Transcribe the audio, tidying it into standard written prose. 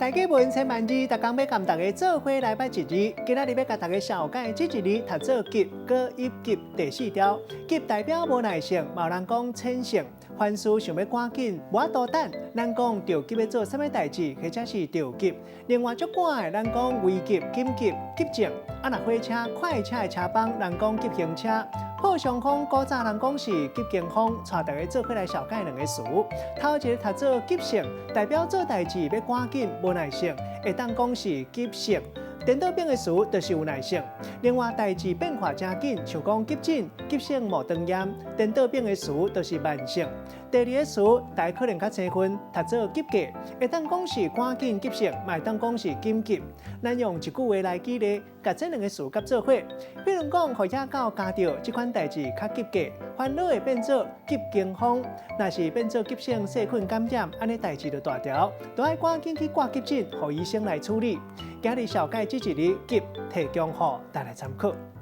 大家文千万字，逐工要甲大家做伙来拜一字。今仔日要甲大家小解这一字，读做急，过一急第四条。急代表无耐性，嘛有人讲浅性，凡事想要赶紧，无法度等。咱讲着急要做啥物代志，或者是着急。另外足赶的，咱讲危急、紧急、急症。啊，若火车、快车的车帮，人讲急行车。好上风，古早人讲是急惊风，带大家做伙来小解两个词。头一个读做急性，代表做代志要赶紧，无耐性，会当讲是急性。颠倒变的词就是有耐性。另外，代志变化真紧，像讲急诊、急性无长炎，颠倒变的词就是慢性。第二个词，大家可能较青分，读做急架，会当讲是赶紧急性，嘛会当讲是紧急。咱用一句话来举例，甲这两个词合做伙。比如讲，互野狗咬到这款代志较急架，烦恼会变做急惊风；若是变做急性细菌感染，安尼代志就大条，都要赶紧去挂急诊，互医生来处理。今日小解这一字急，提供予大家参考。